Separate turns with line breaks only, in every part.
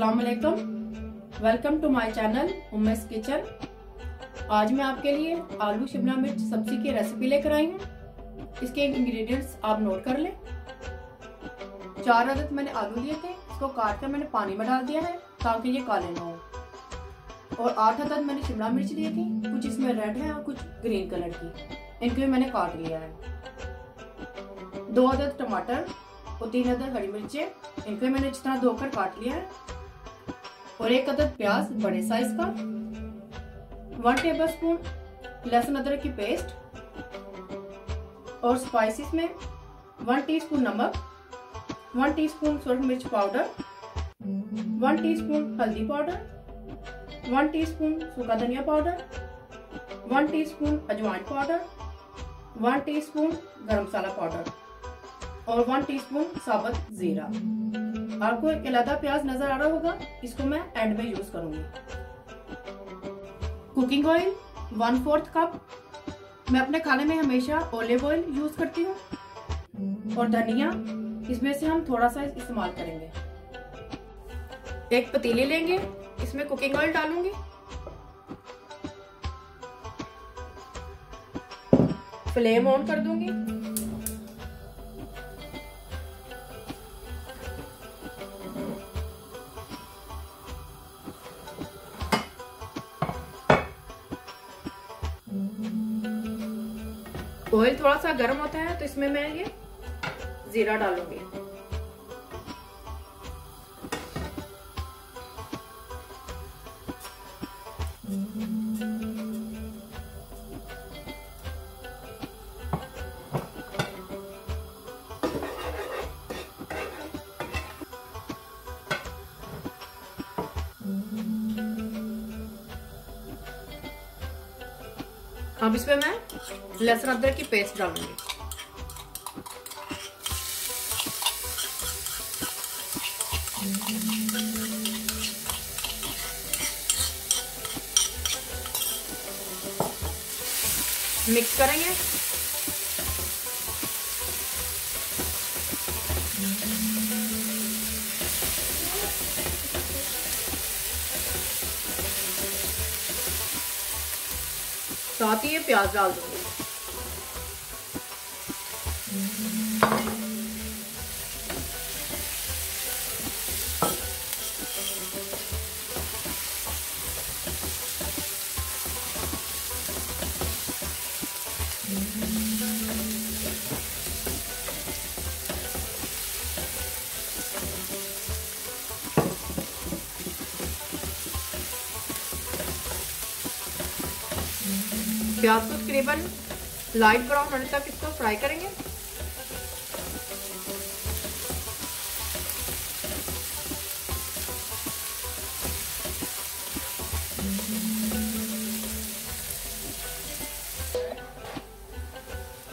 अस्सलाम वालेकुम, welcome to my channel Umme's kitchen. आज मैं आपके लिए आलू शिमला मिर्च सब्जी की रेसिपी लेकर आई हूँ। इसके इंग्रेडिएंट्स आप नोट कर लें। 4 अदद मैंने आलू लिए थे, इसको काट कर मैंने पानी में डाल दिया है ताकि ये काले ना हो। और 8 अदद मैंने शिमला मिर्च ली थी, कुछ इसमें रेड है और कुछ ग्रीन कलर की, इनको भी मैंने काट लिया है। 2 अदद टमाटर और 3 अदद हरी मिर्चें, इनको मैंने इस तरह धोकर काट लिया है। और 1 अदद प्याज बड़े साइज का, 1 टेबलस्पून लहसुन अदरक की पेस्ट, और स्पाइसेस में 1 टीस्पून नमक, 1 टीस्पून सूरज मिर्च पाउडर, 1 टीस्पून हल्दी पाउडर, 1 टीस्पून सूखा धनिया पाउडर, 1 टीस्पून अजवाइन पाउडर, 1 टीस्पून गरम मसाला पाउडर और 1 टीस्पून साबुत जीरा। आपको एक अलग प्याज नजर आ रहा होगा, इसको मैं एंड में यूज करूंगी। Cooking oil 1/4 cup. मैं अपने खाने में हमेशा ऑलिव ऑयल यूज करती हूँ। और धनिया इसमें से हम थोड़ा सा इस्तेमाल करेंगे। एक पतीली लेंगे, इसमें कुकिंग ऑयल डालूंगी। फ्लेम ऑन कर दूंगी। ऑयल थोड़ा सा गर्म होता है तो इसमें मैं ये जीरा डालूंगी। अब इसमें मैं लहसुन अदरक की पेस्ट डालूंगी। मिक्स करेंगे। साथ ही ये प्याज डाल दूंगी। प्याज को तकरीबन लाइट ब्राउन होने तक इसको फ्राई करेंगे।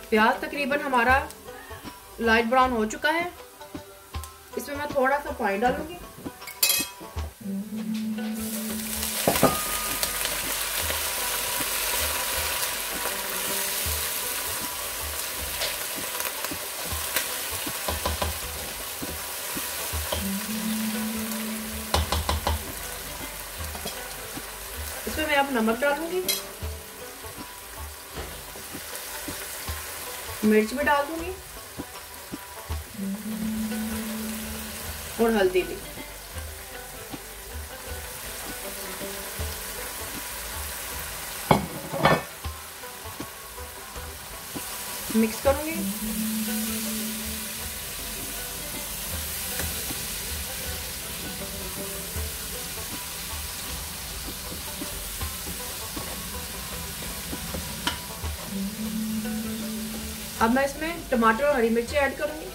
प्याज तकरीबन हमारा लाइट ब्राउन हो चुका है। इसमें मैं थोड़ा सा पानी डालूंगी। इसमें मैं अब नमक डालूंगी, मिर्च भी डाल दूंगी और हल्दी भी। मिक्स करूंगी। अब मैं इसमें टमाटर और हरी मिर्ची ऐड करूंगी।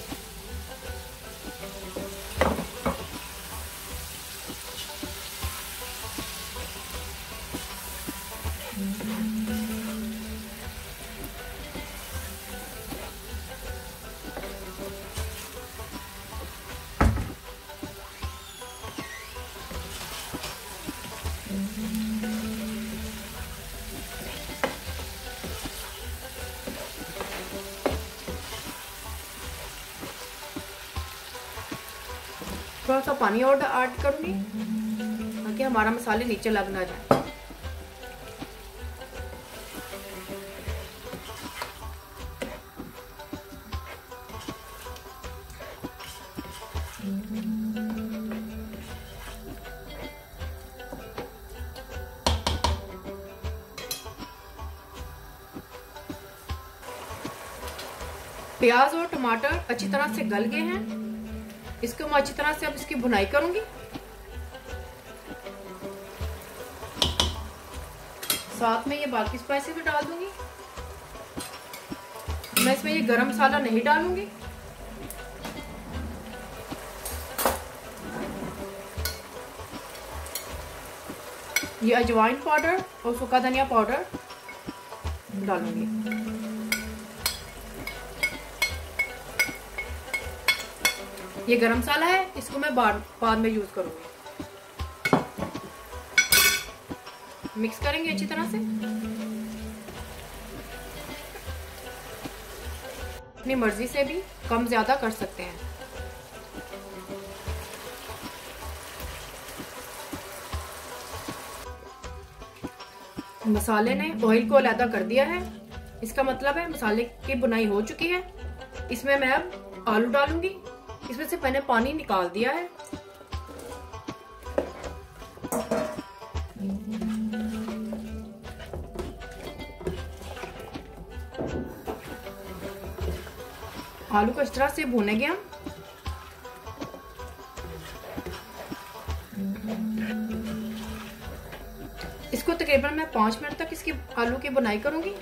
थोड़ा सा पानी और ऐड करूंगी ताकि हमारा मसाले नीचे लग ना जाए। प्याज और टमाटर अच्छी तरह से गल गए हैं। इसको मैं अच्छी तरह से अब इसकी भुनाई करूंगी। साथ में ये बाकी स्पाइसेस भी डाल दूंगी। मैं इसमें ये गरम मसाला नहीं डालूंगी। ये अजवाइन पाउडर और सूखा धनिया पाउडर डालूंगी। ये गरम मसाला है, इसको मैं बाद में यूज करूंगी। मिक्स करेंगे अच्छी तरह से। अपनी मर्जी से भी कम ज्यादा कर सकते हैं। मसाले ने ऑयल को अलग कर दिया है। इसका मतलब है मसाले की बुनाई हो चुकी है। इसमें मैं अब आलू डालूंगी। इसमें से मैंने पानी निकाल दिया है। आलू को इस तरह से भूनेंगे हम। इसको तकरीबन मैं 5 मिनट तक इसकी आलू की बुनाई करूंगी।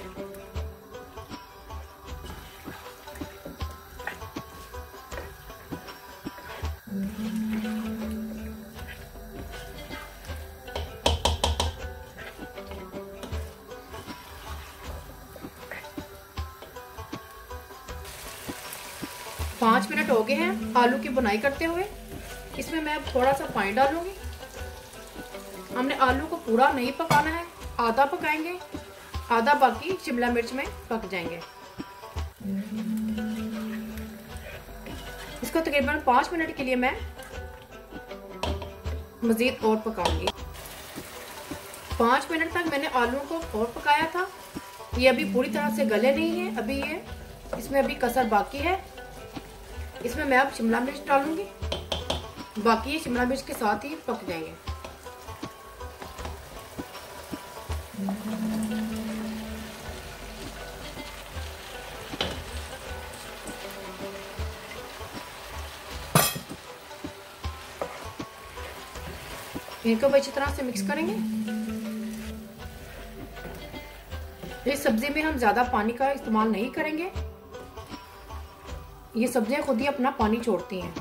पाँच मिनट हो गए हैं आलू की बुनाई करते हुए। इसमें मैं अब थोड़ा सा पानी डालूंगी। हमने आलू को पूरा नहीं पकाना है, आधा पकाएंगे, आधा बाकी शिमला मिर्च में पक जाएंगे। इसको तकरीबन 5 मिनट के लिए मैं मजीद और पकाऊंगी। 5 मिनट तक मैंने आलू को और पकाया था। ये अभी पूरी तरह से गले नहीं है, अभी ये इसमें अभी कसर बाकी है। इसमें मैं अब शिमला मिर्च डालूंगी। बाकी ये शिमला मिर्च के साथ ही पक जाएंगे। इनको अच्छी तरह से मिक्स करेंगे। इस सब्जी में हम ज्यादा पानी का इस्तेमाल नहीं करेंगे। ये सब्जियां खुद ही अपना पानी छोड़ती हैं।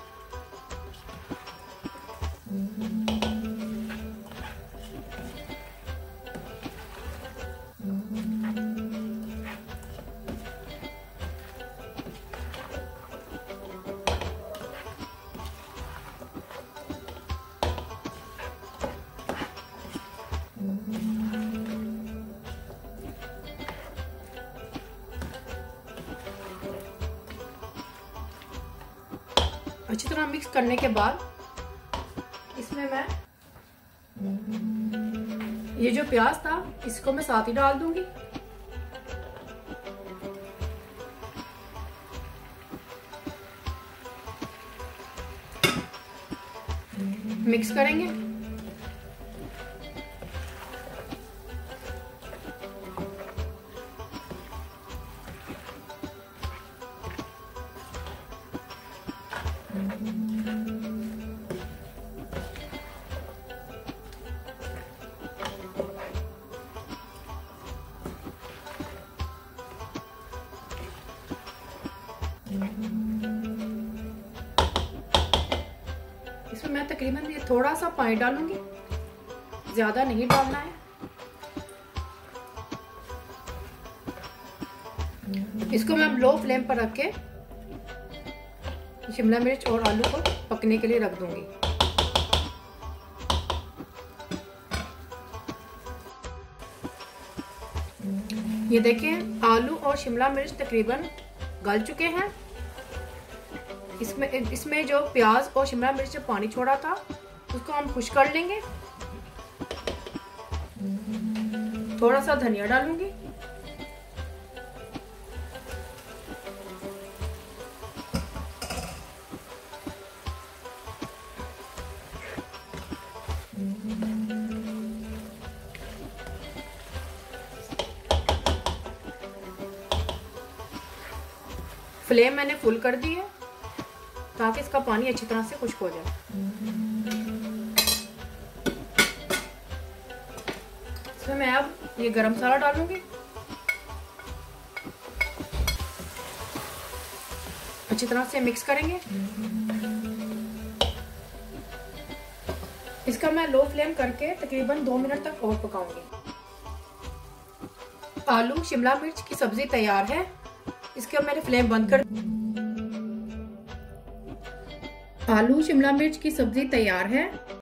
अच्छी तरह मिक्स करने के बाद इसमें मैं ये जो प्याज था इसको मैं साथ ही डाल दूंगी। मिक्स करेंगे। इसमें मैं तकरीबन ये थोड़ा सा पानी डालूंगी, ज्यादा नहीं डालना है। इसको मैं लो फ्लेम पर रख के शिमला मिर्च और आलू को पकने के लिए रख दूंगी। ये देखें आलू और शिमला मिर्च तकरीबन गल चुके हैं। इसमें जो प्याज और शिमला मिर्च जो पानी छोड़ा था उसको हम खुश कर लेंगे। थोड़ा सा धनिया डालूंगी। फ्लेम मैंने फुल कर दी है ताकि इसका पानी अच्छी तरह से खुश्क हो जाए। इसमें मैं अब ये गरम मसाला डालूंगी। अच्छी तरह से मिक्स करेंगे। इसका मैं लो फ्लेम करके तकरीबन 2 मिनट तक और पकाऊंगी। आलू शिमला मिर्च की सब्जी तैयार है। इसके अब मैंने फ्लेम बंद कर। आलू शिमला मिर्च की सब्जी तैयार है।